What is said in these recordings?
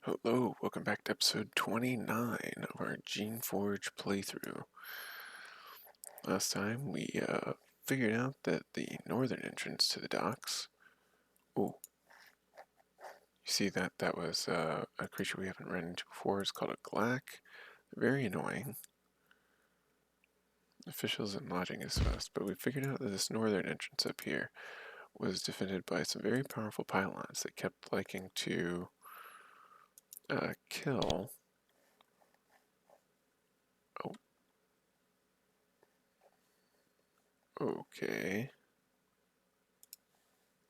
Hello, welcome back to episode 29 of our Geneforge playthrough. Last time we figured out that the northern entrance to the docks... Oh, you see that was a creature we haven't run into before. It's called a Glack. Very annoying. Officials and lodging is fast, but we figured out that this northern entrance up here was defended by some very powerful pylons that kept liking to kill... Oh. Okay.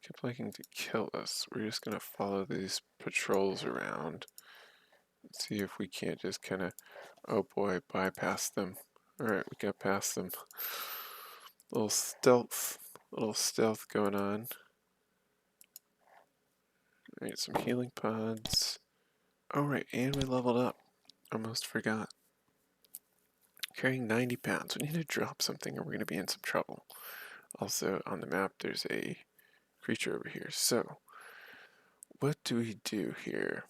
Kept liking to kill us. We're just gonna follow these patrols around and see if we can't just kind of, oh boy, bypass them. Alright, we got past them. Little stealth going on. Alright, some healing pods. Oh right, and we leveled up. Almost forgot. Carrying 90 pounds. We need to drop something or we're gonna be in some trouble. Also, on the map, there's a creature over here. So, what do we do here?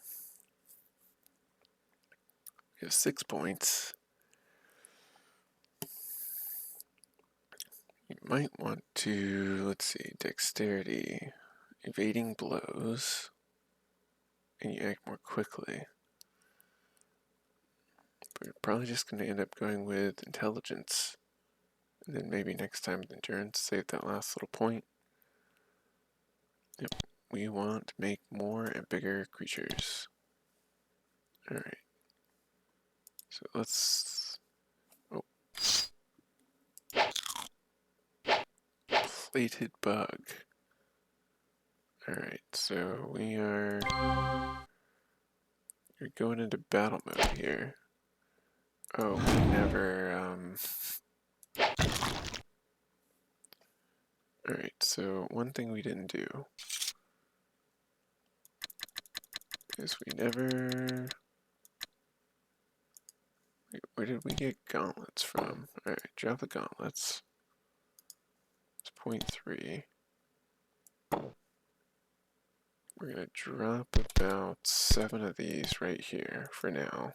We have 6 points. You might want to, let's see, dexterity, evading blows, and you act more quickly. But you're probably just going to end up going with intelligence, and then maybe next time with endurance, save that last little point. Yep, we want to make more and bigger creatures. Alright. So let's... Oh. Plated bug. Alright, so we're going into battle mode here. Oh, we never, Alright, so one thing we didn't do is we never... Where did we get gauntlets from? Alright, drop the gauntlets. It's 0.3. We're gonna drop about 7 of these right here for now.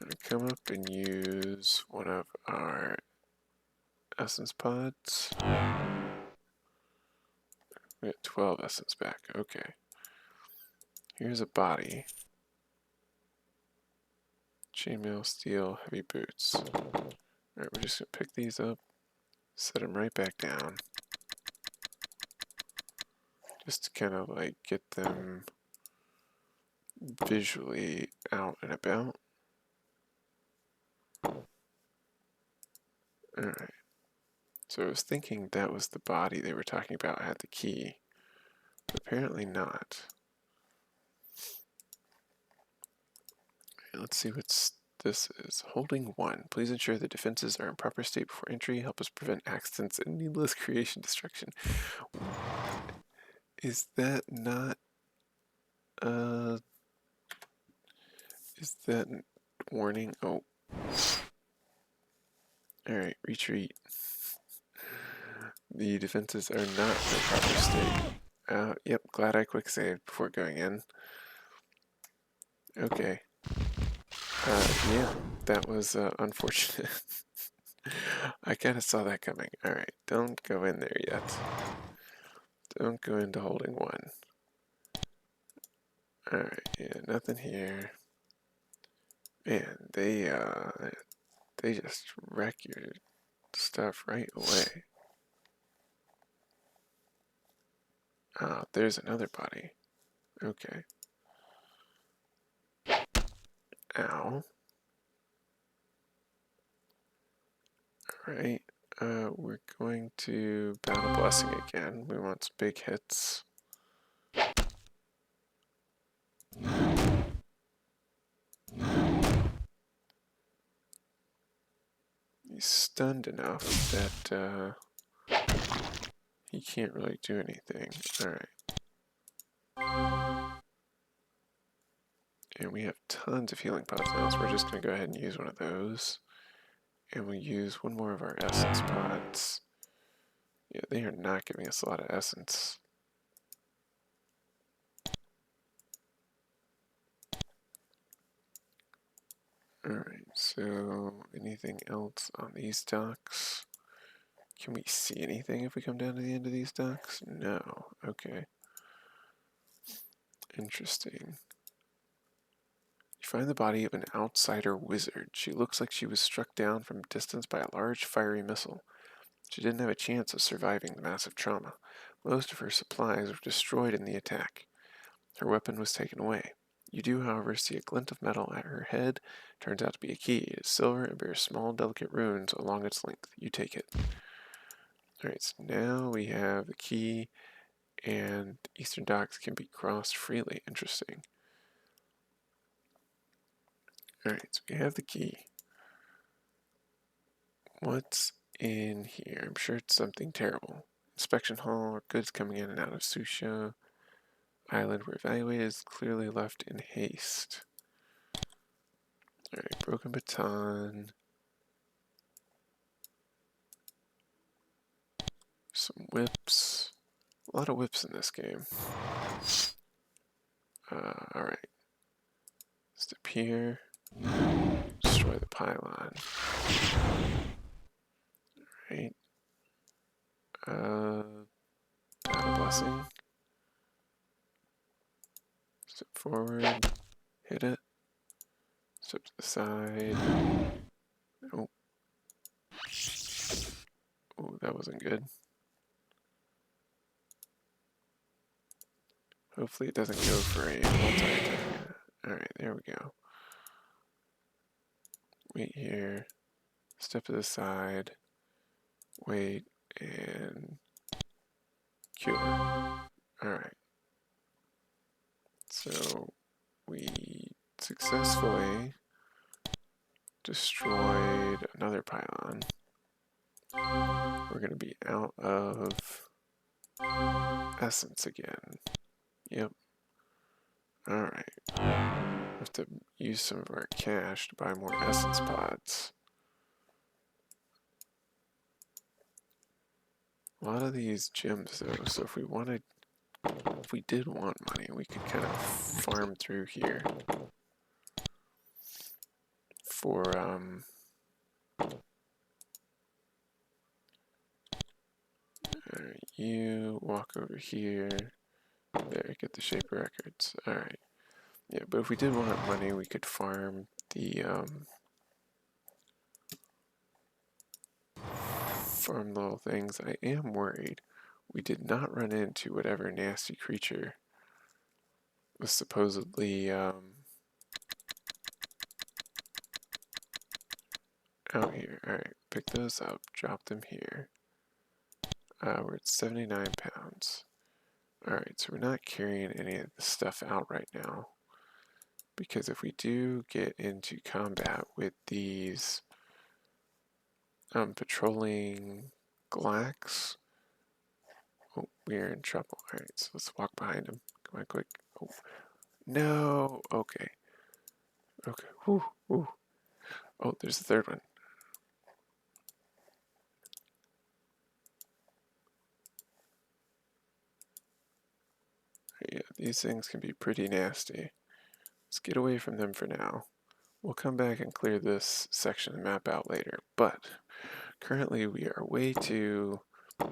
I'm gonna come up and use one of our essence pods. We got 12 essence back, okay. Here's a body. Chainmail, steel, heavy boots. Alright, we're just gonna pick these up, set them right back down. Just to kind of like get them visually out and about. Alright. So I was thinking that was the body they were talking about had the key. But apparently not. Okay, let's see what this is. Holding 1. Please ensure the defenses are in proper state before entry. Help us prevent accidents and needless creation destruction. Is that not... Is that warning? Oh. Alright, retreat. The defenses are not in the proper state. Yep, glad I quick saved before going in. Okay. Yeah, that was unfortunate. I kind of saw that coming. Alright, don't go in there yet. Don't go into holding 1. Alright, yeah, nothing here. Man, they just wreck your stuff right away. Ah, there's another body. Okay. Ow. Alright, we're going to Battle Blessing again. We want some big hits. He's stunned enough that he can't really do anything. Alright. And we have tons of healing pods now, so we're just going to go ahead and use one of those. And we'll use one more of our essence pods. Yeah, they are not giving us a lot of essence. Alright, so anything else on these docks? Can we see anything if we come down to the end of these docks? No. Okay. Interesting. You find the body of an outsider wizard. She looks like she was struck down from a distance by a large fiery missile. She didn't have a chance of surviving the massive trauma. Most of her supplies were destroyed in the attack. Her weapon was taken away. You do, however, see a glint of metal at her head. Turns out to be a key. It is silver and bears small, delicate runes along its length. You take it. Alright, so now we have the key, and Eastern docks can be crossed freely. Interesting. Alright, so we have the key. What's in here? I'm sure it's something terrible. Inspection hall, goods coming in and out of Susha. Island where evaluated is clearly left in haste. Alright, broken baton. Some whips. A lot of whips in this game. Alright. Step here. Destroy the pylon. Alright. Battle blessing. Step forward. Hit it. Step to the side. Oh. Oh, that wasn't good. Hopefully it doesn't go for a multi-attack. Alright, there we go. Wait here. Step to the side. Wait, and cure. Alright. So we successfully destroyed another pylon. We're going to be out of essence again. Yep. Alright. Have to use some of our cash to buy more essence pods. A lot of these gems though, so if we did want money, we could kind of farm through here for you walk over here. There, get the shape records. Alright. Yeah, but if we did want money, we could farm the farm little things. I am worried we did not run into whatever nasty creature was supposedly out here. Alright, pick those up, drop them here. We're at 79 pounds. Alright, so we're not carrying any of the stuff out right now. Because if we do get into combat with these patrolling Glax, oh, we're in trouble. Alright, so let's walk behind him. Come on, quick. Oh, no! Okay. Okay. Whew, whew. Oh, there's the third one. Yeah, these things can be pretty nasty. Let's get away from them for now. We'll come back and clear this section of the map out later, but currently we are way too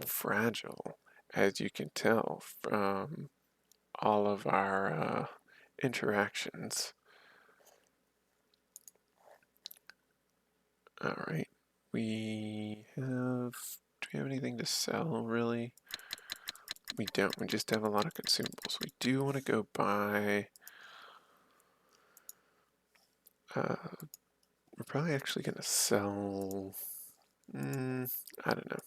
fragile, as you can tell from all of our interactions. Alright, do we have anything to sell, really? We don't, we just have a lot of consumables. We do want to go buy, we're probably actually going to sell, I don't know.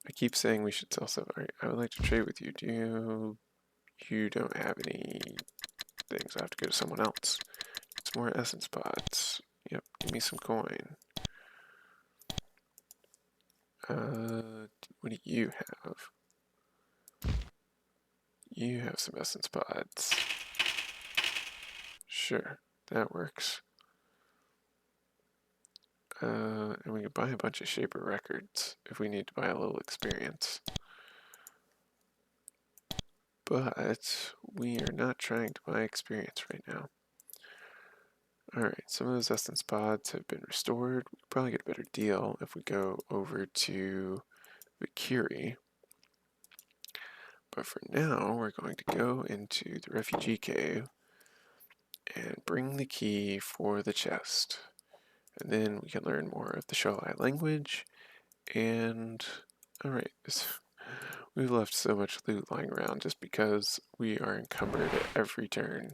I keep saying we should sell stuff. Alright, I would like to trade with you. You don't have any things. I have to go to someone else. It's more essence pods. Yep, give me some coin. What do you have? You have some essence pods. Sure, that works. And we can buy a bunch of Shaper records if we need to buy a little experience. But we are not trying to buy experience right now. Alright, some of those essence pods have been restored. We could probably get a better deal if we go over to Vikiri. But for now, we're going to go into the refugee cave and bring the key for the chest. And then we can learn more of the Sholai language. And alright, we've left so much loot lying around just because we are encumbered at every turn.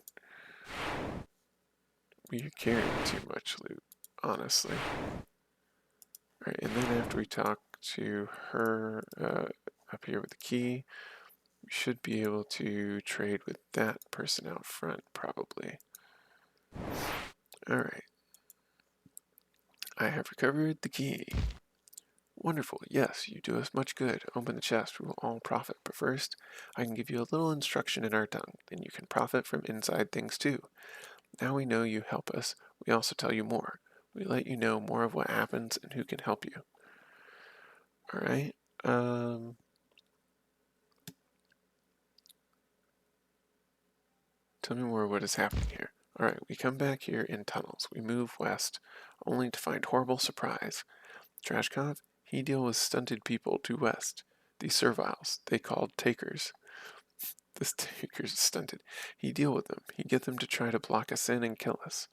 We are carrying too much loot, honestly. Alright, and then after we talk to her up here with the key, we should be able to trade with that person out front, probably. Alright. I have recovered the key. Wonderful, yes, you do us much good. Open the chest, we will all profit. But first, I can give you a little instruction in our tongue, then you can profit from inside things too. Now we know you help us, we also tell you more. We let you know more of what happens and who can help you. Alright, tell me more what is happening here. Alright, we come back here in tunnels. We move west, only to find horrible surprise. Trajkov, he deal with stunted people due west. These Serviles, they called takers. This taker's stunted. He deal with them. He get them to try to block us in and kill us.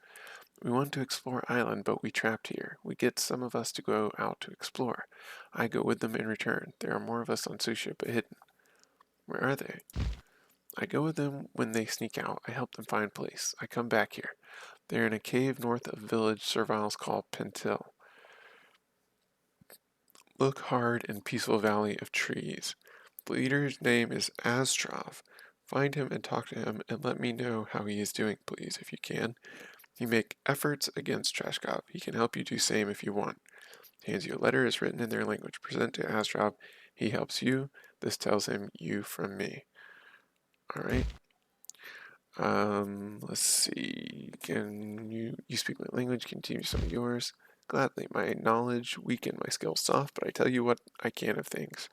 We want to explore island, but we trapped here. We get some of us to go out to explore. I go with them in return. There are more of us on Susha, but hidden. Where are they? I go with them when they sneak out. I help them find place. I come back here. They're in a cave north of a village Serviles call Pentil. Look hard in peaceful valley of trees. The leader's name is Astrov. Find him and talk to him and let me know how he is doing, please, if you can. He make efforts against Trajkov. He can help you do same if you want. He hands you a letter is written in their language. Present to Astrov. He helps you. This tells him you from me. Alright. Let's see. Can you speak my language? Continue some of yours. Gladly, my knowledge weaken my skills soft, but I tell you what I can of things.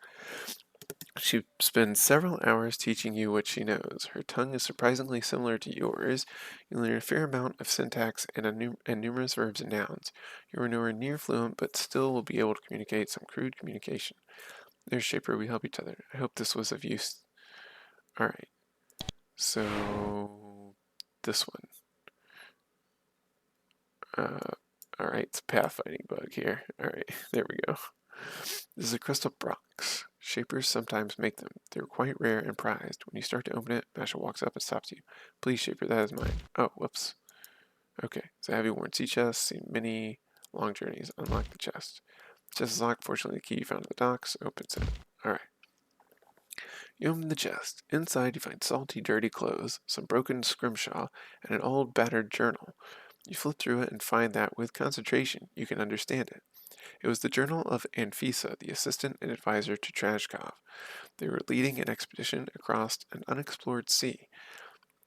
She spends several hours teaching you what she knows. Her tongue is surprisingly similar to yours. You learn a fair amount of syntax and numerous verbs and nouns. You are nowhere near fluent, but still will be able to communicate some crude communication. There's Shaper, we help each other. I hope this was of use. Alright, so this one. Alright, it's a pathfinding bug here. Alright, there we go. This is a crystal box. Shapers sometimes make them. They're quite rare and prized. When you start to open it, Masha walks up and stops you. Please, Shaper, that is mine. Oh, whoops. Okay, it's a heavy worn sea chest. Seen many long journeys. Unlock the chest. The chest is locked. Fortunately, the key you found at the docks opens it. Alright. You open the chest. Inside, you find salty, dirty clothes, some broken scrimshaw, and an old, battered journal. You flip through it and find that, with concentration, you can understand it. It was the journal of Anfisa, the assistant and advisor to Trajkov. They were leading an expedition across an unexplored sea.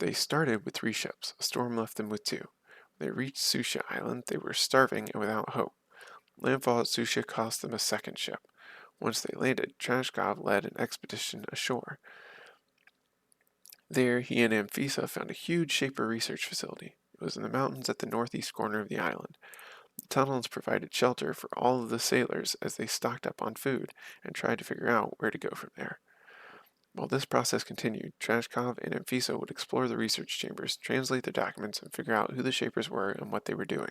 They started with 3 ships. A storm left them with 2. When they reached Susha Island, they were starving and without hope. Landfall at Susha cost them a 2nd ship. Once they landed, Trajkov led an expedition ashore. There, he and Anfisa found a huge Shaper research facility. It was in the mountains at the northeast corner of the island. The tunnels provided shelter for all of the sailors as they stocked up on food and tried to figure out where to go from there. While this process continued, Trajkov and Anfisa would explore the research chambers, translate their documents, and figure out who the Shapers were and what they were doing.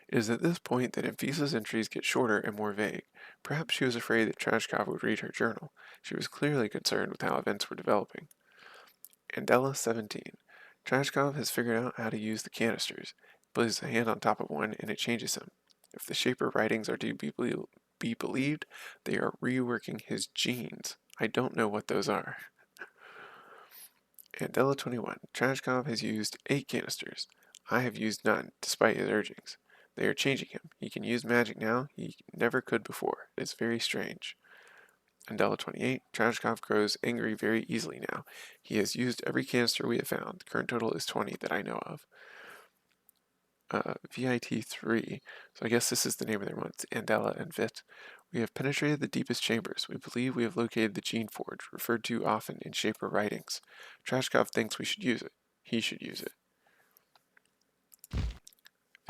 It is at this point that Anfisa's entries get shorter and more vague. Perhaps she was afraid that Trajkov would read her journal. She was clearly concerned with how events were developing. Andela 17. Trajkov has figured out how to use the canisters. He places a hand on top of one and it changes him. If the Shaper writings are to be believed, they are reworking his genes. I don't know what those are. Andela 21. Trajkov has used 8 canisters. I have used none, despite his urgings. They are changing him. He can use magic now he never could before. It is very strange. Andela 28. Trajkov grows angry very easily now. He has used every canister we have found. The current total is 20 that I know of. VIT3. So I guess this is the name of their months. Andela and Vit. We have penetrated the deepest chambers. We believe we have located the Geneforge, referred to often in Shaper writings. Trajkov thinks we should use it. He should use it.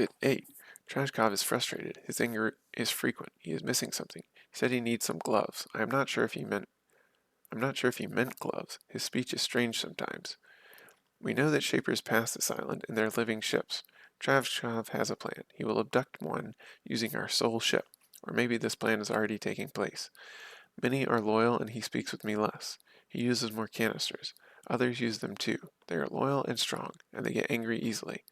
Bit 8. Trajkov is frustrated. His anger is frequent. He is missing something. He said he needs some gloves. I'm not sure if he meant gloves. His speech is strange sometimes. We know that Shapers pass this island and they're living ships. Trajkov has a plan. He will abduct one using our sole ship. Or maybe this plan is already taking place. Many are loyal and he speaks with me less. He uses more canisters. Others use them too. They are loyal and strong, and they get angry easily.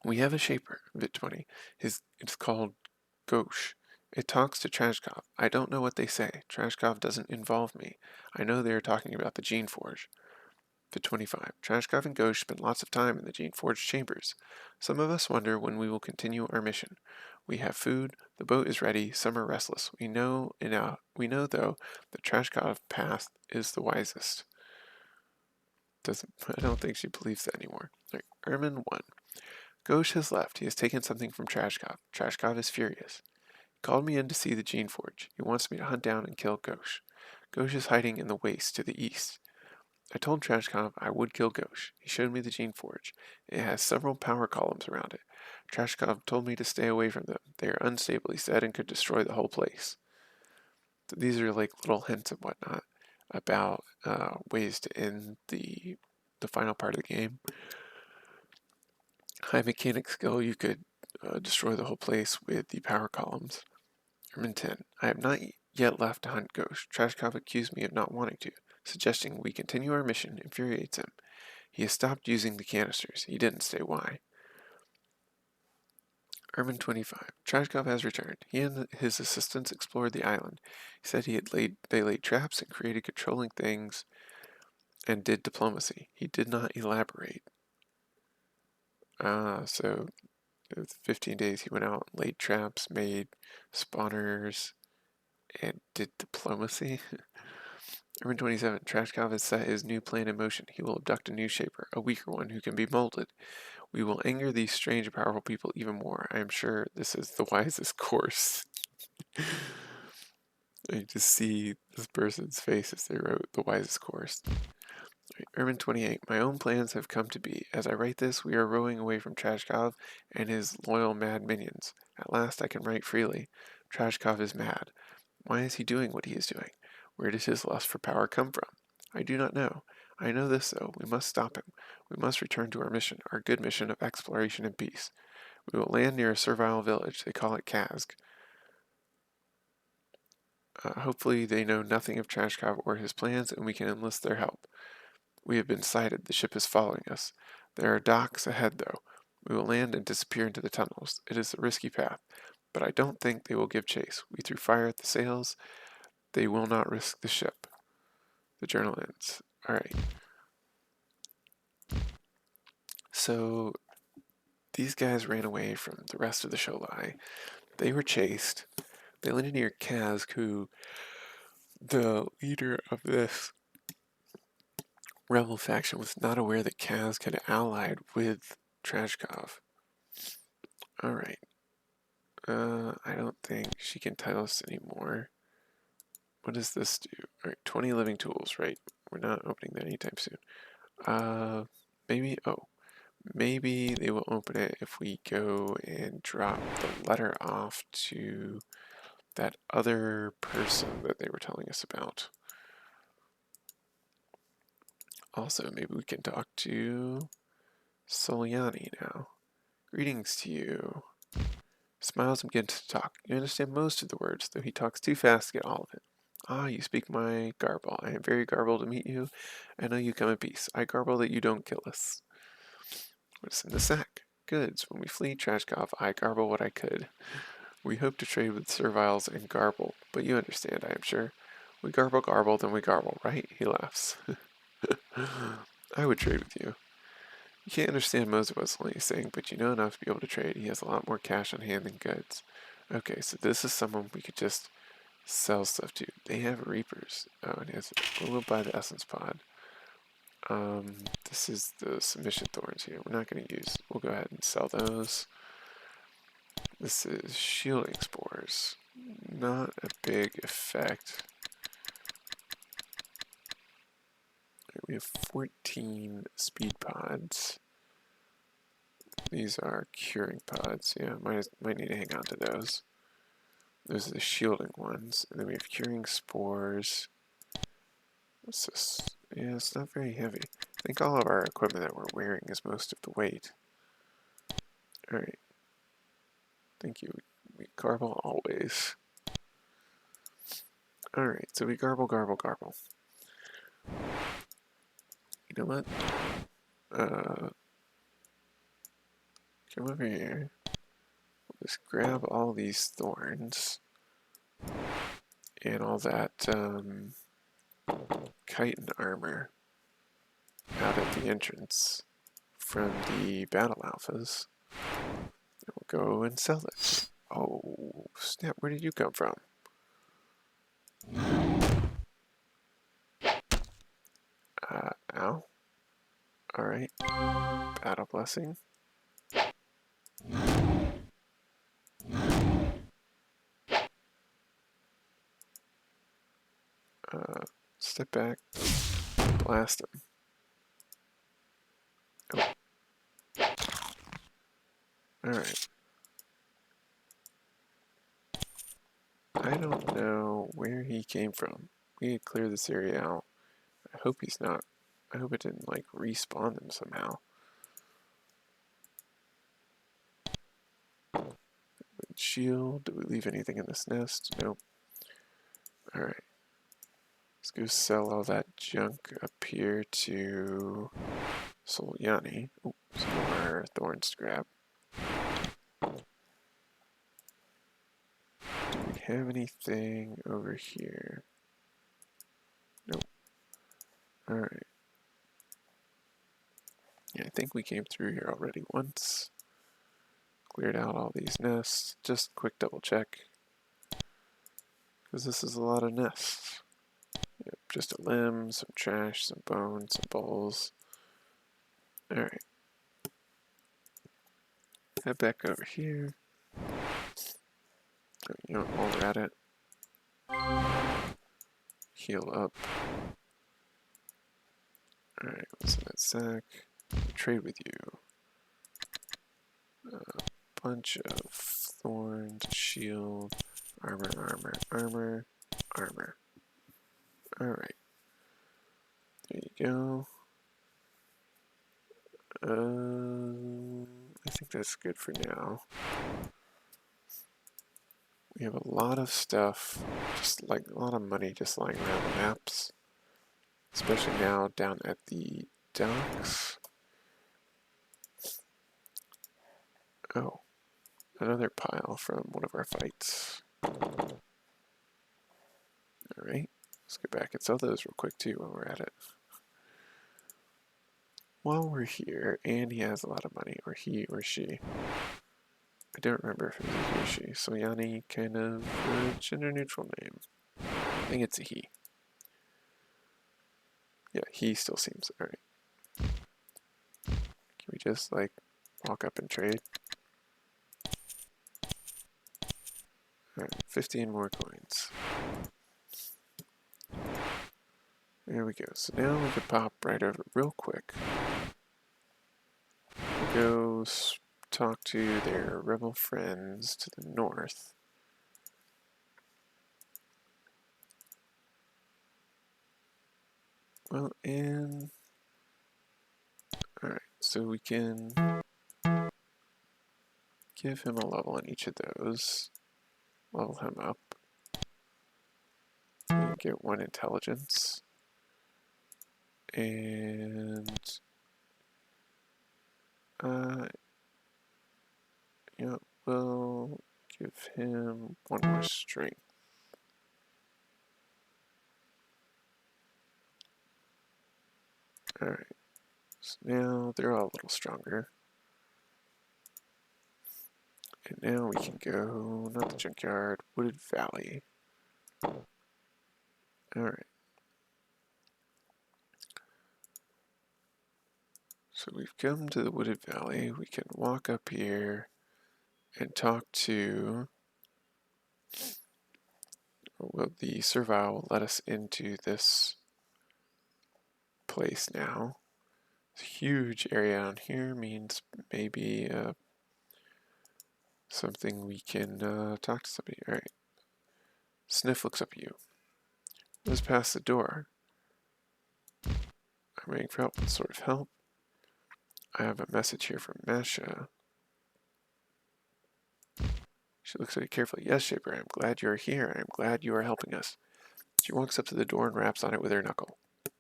We have a Shaper, bit 20. It's called Goettsch. It talks to Trajkov. I don't know what they say. Trajkov doesn't involve me. I know they are talking about the Geneforge. Bit 25. Trajkov and Goettsch spend lots of time in the Geneforge chambers. Some of us wonder when we will continue our mission. We have food, the boat is ready, some are restless. We know though that Trajkov path is the wisest. I don't think she believes that anymore. Right. Ermin 1. Goettsch has left. He has taken something from Trajkov. Trajkov is furious. He called me in to see the Geneforge. He wants me to hunt down and kill Goettsch. Goettsch is hiding in the waste to the east. I told Trajkov I would kill Goettsch. He showed me the Geneforge. It has several power columns around it. Trajkov told me to stay away from them. They are unstable, he said, and could destroy the whole place. So these are like little hints and whatnot about ways to end the final part of the game. High mechanic skill, you could destroy the whole place with the power columns. Ermin 10. I have not yet left to hunt Goettsch. Trajkov accused me of not wanting to, suggesting we continue our mission infuriates him. He has stopped using the canisters. He didn't say why. Ermin 25. Trajkov has returned. He and his assistants explored the island. He said they laid traps and created controlling things and did diplomacy. He did not elaborate. So 15 days he went out and laid traps, made spawners, and did diplomacy. Ermin 27. Trajkov has set his new plan in motion. He will abduct a new Shaper, a weaker one who can be molded. We will anger these strange and powerful people even more. I am sure this is the wisest course. I just see this person's face as they wrote the wisest course. Ermin 28. My own plans have come to be. As I write this, we are rowing away from Trajkov and his loyal mad minions. At last I can write freely. Trajkov is mad. Why is he doing what he is doing? Where does his lust for power come from? I do not know. I know this, though. We must stop him. We must return to our mission, our good mission of exploration and peace. We will land near a servile village. They call it Kazg. Hopefully they know nothing of Trajkov or his plans, and we can enlist their help. We have been sighted. The ship is following us. There are docks ahead, though. We will land and disappear into the tunnels. It is a risky path, but I don't think they will give chase. We threw fire at the sails. They will not risk the ship. The journal ends. Alright. So, these guys ran away from the rest of the Sholai. They were chased. They landed near Kazg, who, the leader of this rebel faction, was not aware that Kazg had allied with Trajkov. Alright. I don't think she can title us anymore. What does this do? Alright, 20 living tools, right? We're not opening that anytime soon. Maybe they will open it if we go and drop the letter off to that other person that they were telling us about. Also, maybe we can talk to Soliani now. Greetings to you. Smiles and begins to talk. You understand most of the words, though he talks too fast to get all of it. Ah, you speak my garble. I am very garbled to meet you. I know you come in peace. I garble that you don't kill us. What's in the sack? Goods. When we flee Trajkov, I garble what I could. We hope to trade with Serviles and garble, but you understand, I am sure. We garble, then we garble, right? He laughs. I would trade with you. You can't understand most of what Sholai is saying, but you know enough to be able to trade. He has a lot more cash on hand than goods. Okay, so this is someone we could just sell stuff to. They have reapers. Oh, and we'll buy the essence pod. This is the submission thorns here. We're not going to use. We'll go ahead and sell those. This is shielding spores. Not a big effect. We have 14 speed pods. These are curing pods. Yeah, might need to hang on to those. Those are the shielding ones. And then we have curing spores. What's this? Yeah, it's not very heavy. I think all of our equipment that we're wearing is most of the weight. Alright. Thank you. We garble always. Alright, so we garble, garble, garble. You know what? Come over here. We'll just grab all these thorns and all that chitin armor out at the entrance from the battle alphas. And we'll go and sell it. Oh, snap, where did you come from? Ow. Alright. Battle blessing. Step back. Blast him. Oh. Alright. I don't know where he came from. We need to clear this area out. I hope he's not. I hope it didn't, like, respawn them somehow. Shield. Did we leave anything in this nest? Nope. Alright. Let's go sell all that junk up here to Solyani. Oh, some more thorns to grab. Do we have anything over here? Nope. Alright. Yeah, I think we came through here already once. Cleared out all these nests. Just quick double check. Because this is a lot of nests. Yep, just a limb, some trash, some bones, some bowls. Alright. Head back over here. You know, while we're at it, heal up. Alright, what's in that sack? Trade with you. A bunch of thorns, shield, armor, armor, armor, armor. Alright. There you go. I think that's good for now. We have a lot of stuff, just like a lot of money just lying around the maps. Especially now down at the docks. Oh, another pile from one of our fights. Alright, let's go back and sell those real quick too while we're at it. While we're here, and he has a lot of money, or he or she. I don't remember if it was a he or she. So Yanni, kind of a gender neutral name. I think it's a he. Yeah, he still seems alright. Can we just like walk up and trade? Alright, 15 more coins. There we go. So now we can pop right over real quick. We'll go talk to their rebel friends to the north. Well, and alright, so we can give him a level on each of those. Level him up. And get 1 intelligence. And yeah, we'll give him 1 more strength. Alright, so now they're all a little stronger. And now we can go, not the junkyard, Wooded Valley. Alright. So we've come to the Wooded Valley. We can walk up here and talk to, well, the Servile will let us into this place now. huge area on here means maybe something we can talk to somebody. All right. Sniff looks up at you. Goes past the door. I'm waiting for help. What sort of help? I have a message here from Masha. She looks at it carefully. Yes, Shaper, I'm glad you're here. I'm glad you are helping us. She walks up to the door and raps on it with her knuckle. The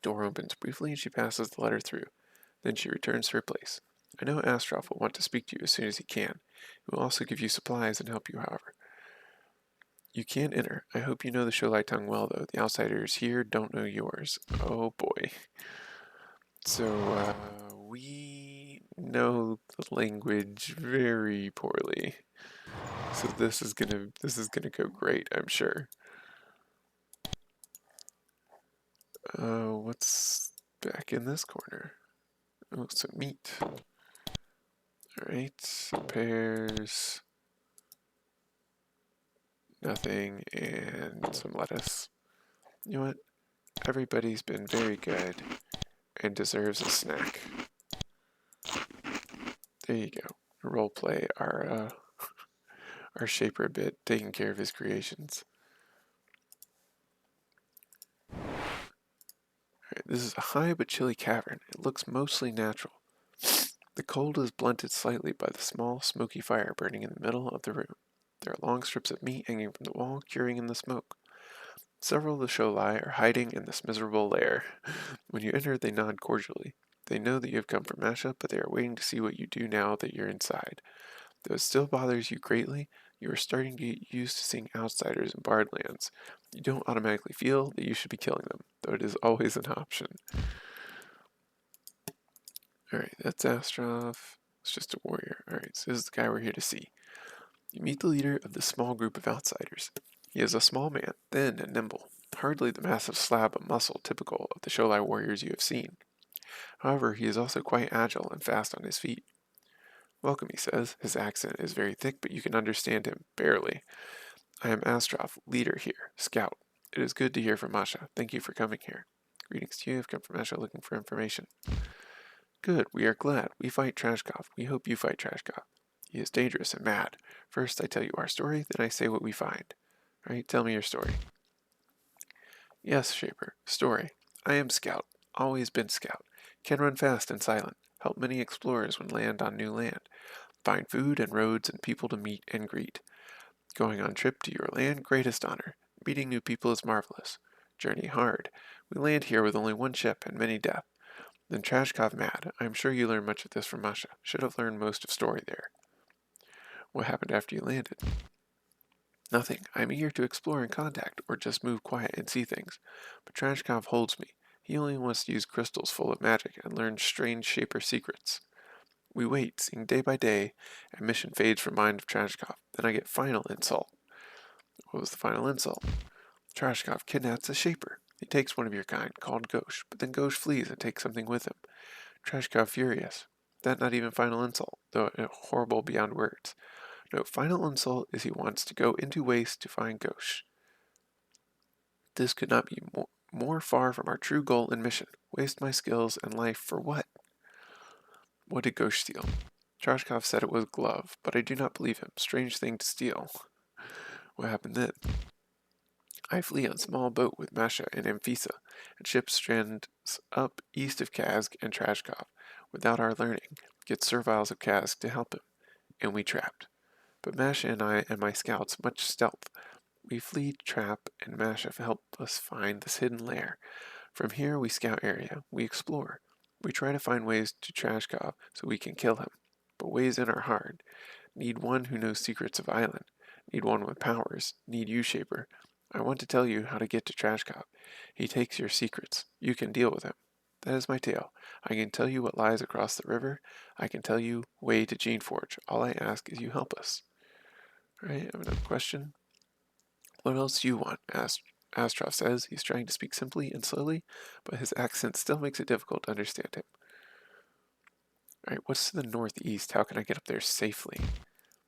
door opens briefly and she passes the letter through. Then she returns to her place. I know Astrov will want to speak to you as soon as he can. He will also give you supplies and help you, however. You can't enter. I hope you know the Sholai tongue well, though. The outsiders here don't know yours. Oh boy. So, we know the language very poorly. So this is gonna go great, I'm sure. What's back in this corner? Oh, some meat. Alright, some pears. Nothing, and some lettuce. You know what? Everybody's been very good and deserves a snack. There you go. Roleplay our shaper a bit, taking care of his creations. Alright, this is a high but chilly cavern. It looks mostly natural. The cold is blunted slightly by the small, smoky fire burning in the middle of the room. There are long strips of meat hanging from the wall, curing in the smoke. Several of the Sholai are hiding in this miserable lair. When you enter, they nod cordially. They know that you have come from Masha, but they are waiting to see what you do now that you're inside. Though it still bothers you greatly, you are starting to get used to seeing outsiders in barred lands. You don't automatically feel that you should be killing them, though it is always an option. Alright, that's Astrov. It's just a warrior. Alright, so this is the guy we're here to see. You meet the leader of the small group of outsiders. He is a small man, thin and nimble, hardly the massive slab of muscle typical of the Sholai warriors you have seen. However, he is also quite agile and fast on his feet. Welcome, he says. His accent is very thick, but you can understand him, barely. I am Astrov, leader here, scout. It is good to hear from Masha. Thank you for coming here. Greetings to you. I've come from Masha looking for information. Good, we are glad. We fight Trajkov. We hope you fight Trajkov. He is dangerous and mad. First I tell you our story, then I say what we find. Alright, tell me your story. Yes, Shaper, story. I am scout. Always been scout. Can run fast and silent. Help many explorers when land on new land. Find food and roads and people to meet and greet. Going on trip to your land, greatest honor. Meeting new people is marvelous. Journey hard. We land here with only one ship and many death. Then Trajkov mad. I am sure you learned much of this from Masha. Should have learned most of story there. What happened after you landed? Nothing. I am eager to explore and contact, or just move quiet and see things. But Trajkov holds me. He only wants to use crystals full of magic and learn strange shaper secrets. We wait, seeing day by day, and mission fades from mind of Trajkov. Then I get final insult. What was the final insult? Trajkov kidnaps a shaper. He takes one of your kind, called Goettsch, but then Goettsch flees and takes something with him. Trajkov furious. That not even final insult, though horrible beyond words. No, final insult is he wants to go into waste to find Goettsch. This could not be more far from our true goal and mission. Waste my skills and life for what? What did Goettsch steal? Trajkov said it was a glove, but I do not believe him. Strange thing to steal. What happened then? I flee on small boat with Masha and Amphisa, and ship strands up east of Kazg and Trajkov. Without our learning, get Serviles of Kazg to help him, and we trapped. But Masha and I and my scouts much stealth. We flee trap, and Masha help us find this hidden lair. From here we scout area, we explore. We try to find ways to Trajkov so we can kill him. But ways in are hard. Need one who knows secrets of island. Need one with powers. Need you, Shaper. I want to tell you how to get to Trajkov. He takes your secrets. You can deal with him. That is my tale. I can tell you what lies across the river. I can tell you way to Geneforge. All I ask is you help us. Alright, I have another question. What else do you want? Astrov says. He's trying to speak simply and slowly, but his accent still makes it difficult to understand him. Alright, what's to the northeast? How can I get up there safely?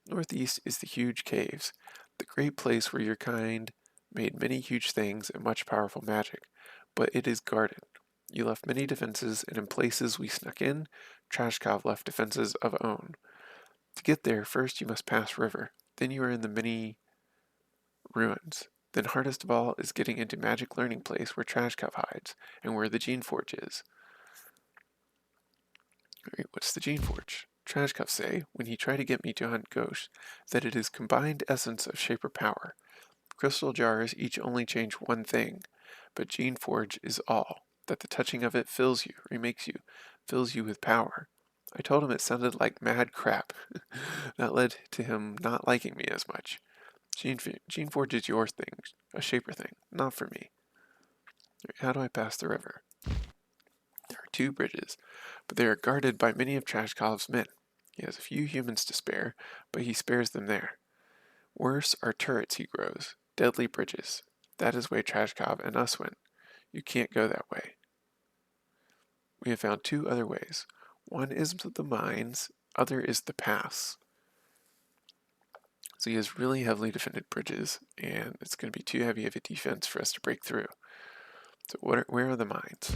Northeast is the huge caves, the great place where your kind made many huge things and much powerful magic, but it is guarded. You left many defenses, and in places we snuck in, Trajkov left defenses of own. To get there, first you must pass river. Then you are in the many ruins. Then hardest of all is getting into magic learning place where Trajkov hides, and where the Geneforge is. Alright, what's the Geneforge? Trajkov say, when he tried to get me to hunt Goettsch, that it is combined essence of shaper power. Crystal jars each only change one thing, but Geneforge is all, that the touching of it fills you, remakes you, fills you with power. I told him it sounded like mad crap. That led to him not liking me as much. Geneforge is your thing, a shaper thing, not for me. How do I pass the river? There are 2 bridges, but they are guarded by many of Trajkov's men. He has a few humans to spare, but he spares them there. Worse are turrets he grows, deadly bridges. That is where Trajkov and us went. You can't go that way. We have found 2 other ways. One is the mines, other is the pass. So he has really heavily defended bridges, and it's going to be too heavy of a defense for us to break through. So where are the mines?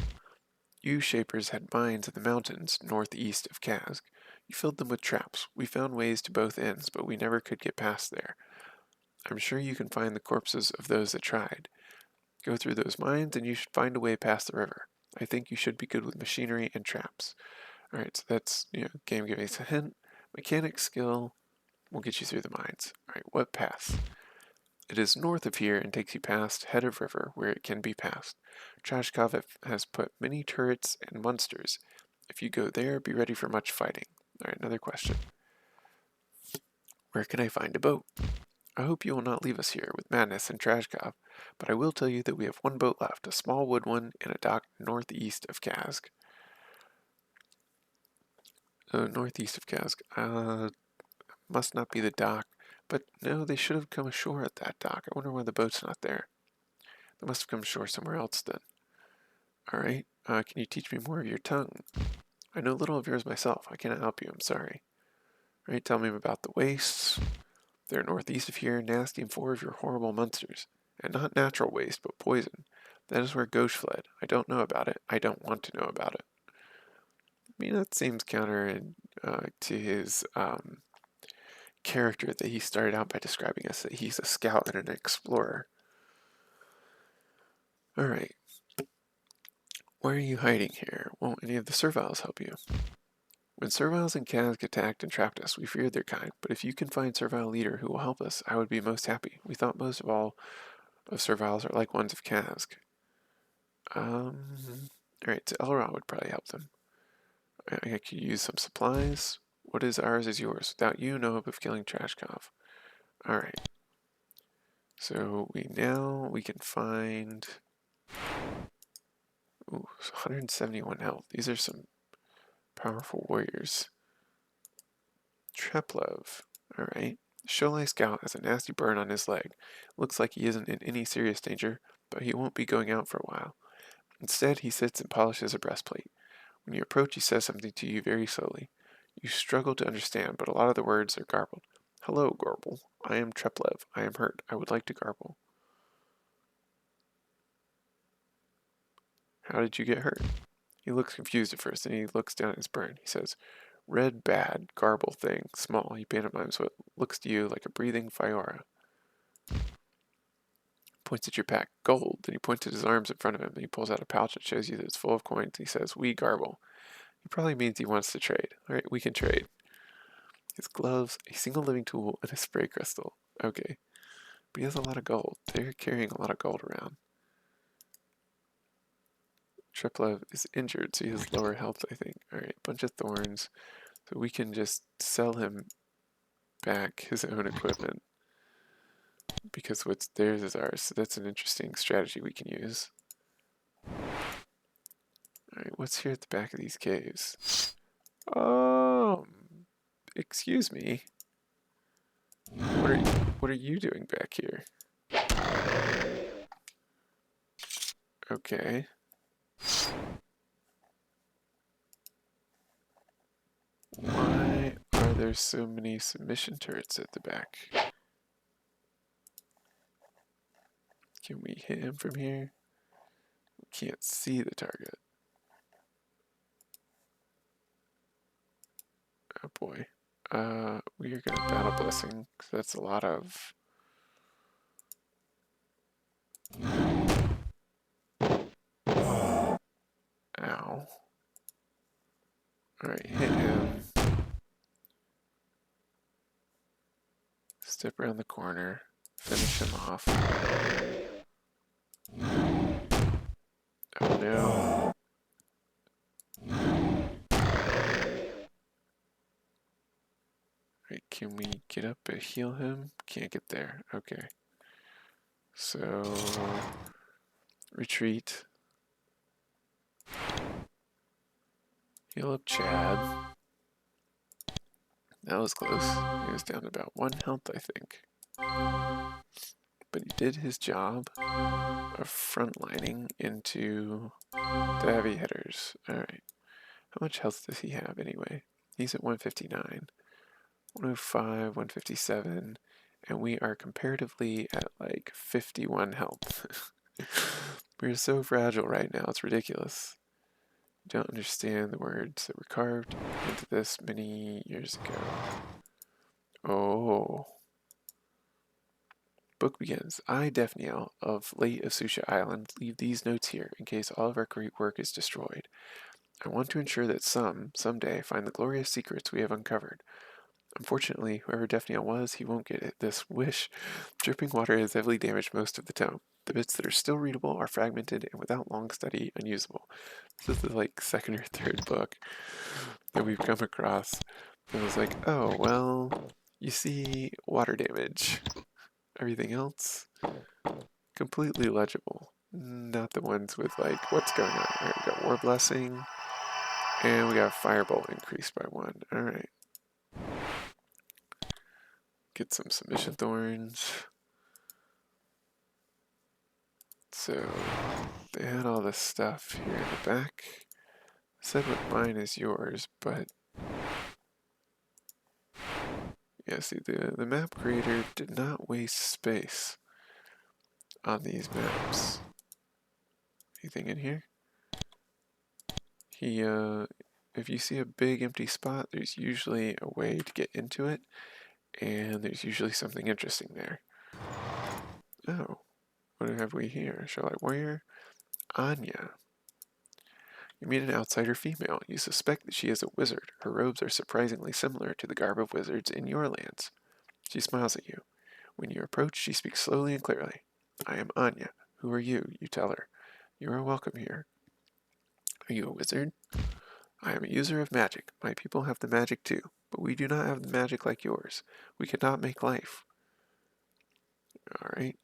You Shapers had mines in the mountains northeast of Kazg. You filled them with traps. We found ways to both ends, but we never could get past there. I'm sure you can find the corpses of those that tried. Go through those mines and you should find a way past the river. I think you should be good with machinery and traps. Alright, so that's, game giving us a hint. Mechanic skill will get you through the mines. Alright, what pass? It is north of here and takes you past head of river where it can be passed. Trajkov has put many turrets and monsters. If you go there, be ready for much fighting. Alright, another question. Where can I find a boat? I hope you will not leave us here with madness and Trajkov, but I will tell you that we have 1 boat left, a small wood one, in a dock northeast of Kazg. Northeast of Kazg. Must not be the dock, but no, they should have come ashore at that dock. I wonder why the boat's not there. They must have come ashore somewhere else then. Alright, can you teach me more of your tongue? I know little of yours myself. I cannot help you, I'm sorry. Alright, tell me about the wastes. They're northeast of here, nasty and full of your horrible monsters. And not natural waste, but poison. That is where Goettsch fled. I don't know about it. I don't want to know about it. I mean, that seems counter to his character that he started out by describing us, that he's a scout and an explorer. Alright. Why are you hiding here? Won't any of the Serviles help you? When Serviles and Kazg attacked and trapped us, we feared their kind, but if you can find Servile leader who will help us, I would be most happy. We thought most of all of Serviles are like ones of Kazg. Alright, so Elrond would probably help them. I could use some supplies. What is ours is yours. Without you, no hope of killing Trajkov. Alright. So we can find... Ooh, 171 health. These are some powerful warriors. Treplev. Alright. Sholai Scout has a nasty burn on his leg. Looks like he isn't in any serious danger, but he won't be going out for a while. Instead, he sits and polishes a breastplate. When you approach, he says something to you very slowly. You struggle to understand, but a lot of the words are garbled. Hello, Garble. I am Treplev. I am hurt. I would like to garble. How did you get hurt? He looks confused at first, and he looks down at his burn. He says, red, bad, garble thing, small. He pantomimes what looks to you like a breathing Fiora. Points at your pack. Gold. Then he points at his arms in front of him, and he pulls out a pouch that shows you that it's full of coins. He says, we garble. He probably means he wants to trade. Alright, we can trade. His gloves, a single living tool, and a spray crystal. Okay. But he has a lot of gold. They're carrying a lot of gold around. Treplev is injured, so he has lower health, I think. Alright, bunch of thorns. So we can just sell him back his own equipment. Because what's theirs is ours. So that's an interesting strategy we can use. Alright, what's here at the back of these caves? Excuse me. What are you doing back here? Okay. Why are there so many submission turrets at the back? Can we hit him from here? We can't see the target. Oh boy. We are gonna battle blessing, 'cause that's a lot of. Ow. Alright, hit him. Step around the corner. Finish him off. Oh no. Alright, can we get up and heal him? Can't get there. Okay. So, retreat. Heal up Chad. That was close. He was down to about 1 health, I think. But he did his job of frontlining into the heavy hitters. Alright. How much health does he have anyway? He's at 159, 105, 157, and we are comparatively at like 51 health. We're so fragile right now, it's ridiculous. You don't understand the words that were carved into this many years ago. Oh. Book begins. I, Defniel, of late Asusha Island, leave these notes here in case all of our great work is destroyed. I want to ensure that someday, find the glorious secrets we have uncovered. Unfortunately, whoever Defniel was, he won't get it. This wish. Dripping water has heavily damaged most of the tome. The bits that are still readable are fragmented and without long study, unusable. This is the like second or third book that we've come across. It was like, oh, well, you see water damage. Everything else, completely legible. Not the ones with like, what's going on? Alright, we got War Blessing, and we got Firebolt increased by 1. Alright. Get some Submission Thorns. So, they had all this stuff here in the back. Said what mine is yours, but yeah, see, the map creator did not waste space on these maps. Anything in here? He, if you see a big empty spot, there's usually a way to get into it, and there's usually something interesting there. Oh, what have we here? Sholai warrior? Anya. You meet an outsider female. You suspect that she is a wizard. Her robes are surprisingly similar to the garb of wizards in your lands. She smiles at you. When you approach, she speaks slowly and clearly. I am Anya. Who are you? You tell her. You are welcome here. Are you a wizard? I am a user of magic. My people have the magic too, but we do not have the magic like yours. We cannot make life. Alright.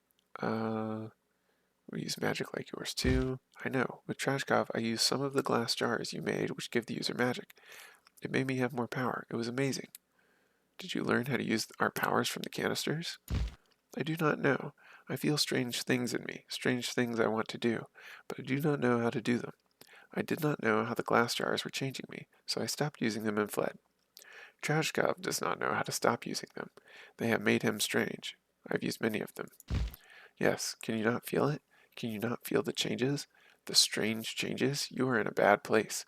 We use magic like yours too. I know. With Trajkov, I used some of the glass jars you made which give the user magic. It made me have more power. It was amazing. Did you learn how to use our powers from the canisters? I do not know. I feel strange things in me, strange things I want to do, but I do not know how to do them. I did not know how the glass jars were changing me, so I stopped using them and fled. Trajkov does not know how to stop using them. They have made him strange. I've used many of them. Yes, can you not feel it? Can you not feel the changes? The strange changes? You are in a bad place.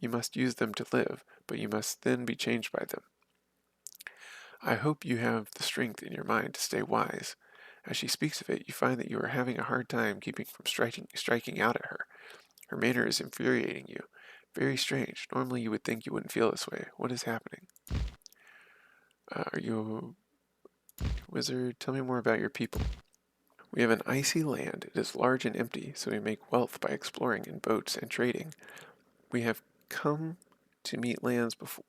You must use them to live, but you must then be changed by them. I hope you have the strength in your mind to stay wise. As she speaks of it, you find that you are having a hard time keeping from striking out at her. Her manner is infuriating you. Very strange. Normally you would think you wouldn't feel this way. What is happening? Are you a wizard? Tell me more about your people. We have an icy land. It is large and empty, so we make wealth by exploring in boats and trading. We have come to meet lands before.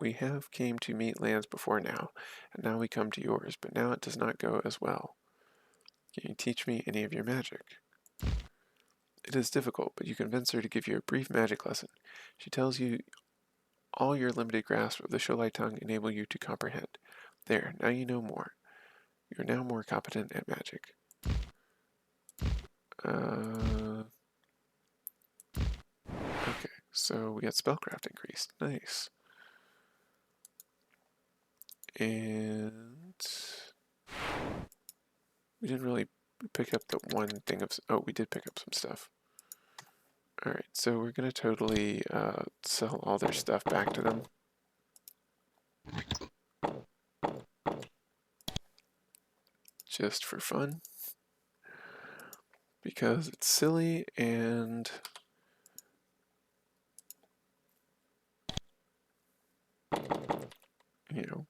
We have came to meet lands before now, and now we come to yours, but now it does not go as well. Can you teach me any of your magic? It is difficult, but you convince her to give you a brief magic lesson. She tells you all your limited grasp of the Sholai tongue enable you to comprehend. There, now you know more. You are now more competent at magic. Okay, so we got spellcraft increased. Nice. And we didn't really pick up the one thing of, oh, we did pick up some stuff. Alright, so we're gonna totally sell all their stuff back to them. just for fun, because it's silly and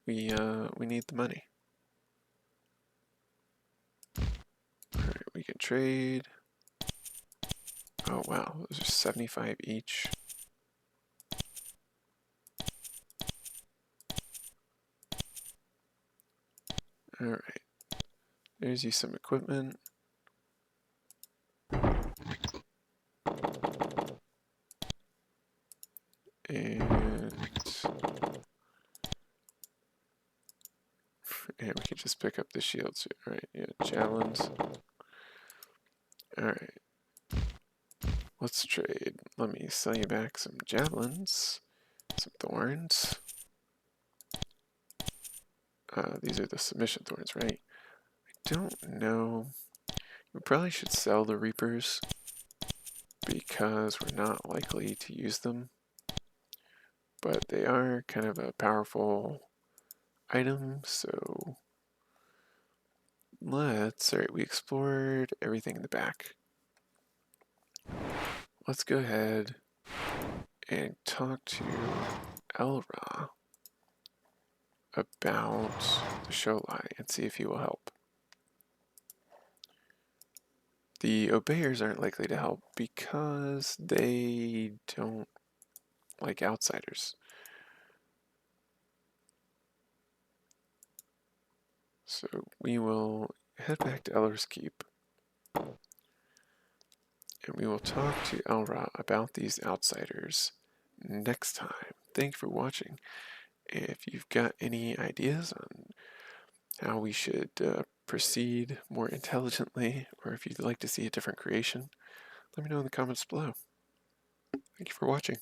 we need the money. Alright, we can trade. Oh wow, those are 75 each. Alright, there's you some equipment. And we can just pick up the shields. Alright, yeah, javelins. Alright. Let's trade. Let me sell you back some javelins, some thorns. These are the submission thorns, right? I don't know. We probably should sell the reapers because we're not likely to use them. But they are kind of a powerful item, so alright, we explored everything in the back. Let's go ahead and talk to Elra about the Sholai and see if he will help. The Obeyers aren't likely to help because they don't like outsiders. So we will head back to Eller's Keep and we will talk to Elra about these outsiders next time. Thanks for watching. If you've got any ideas on how we should proceed more intelligently, or if you'd like to see a different creation, let me know in the comments below. Thank you for watching.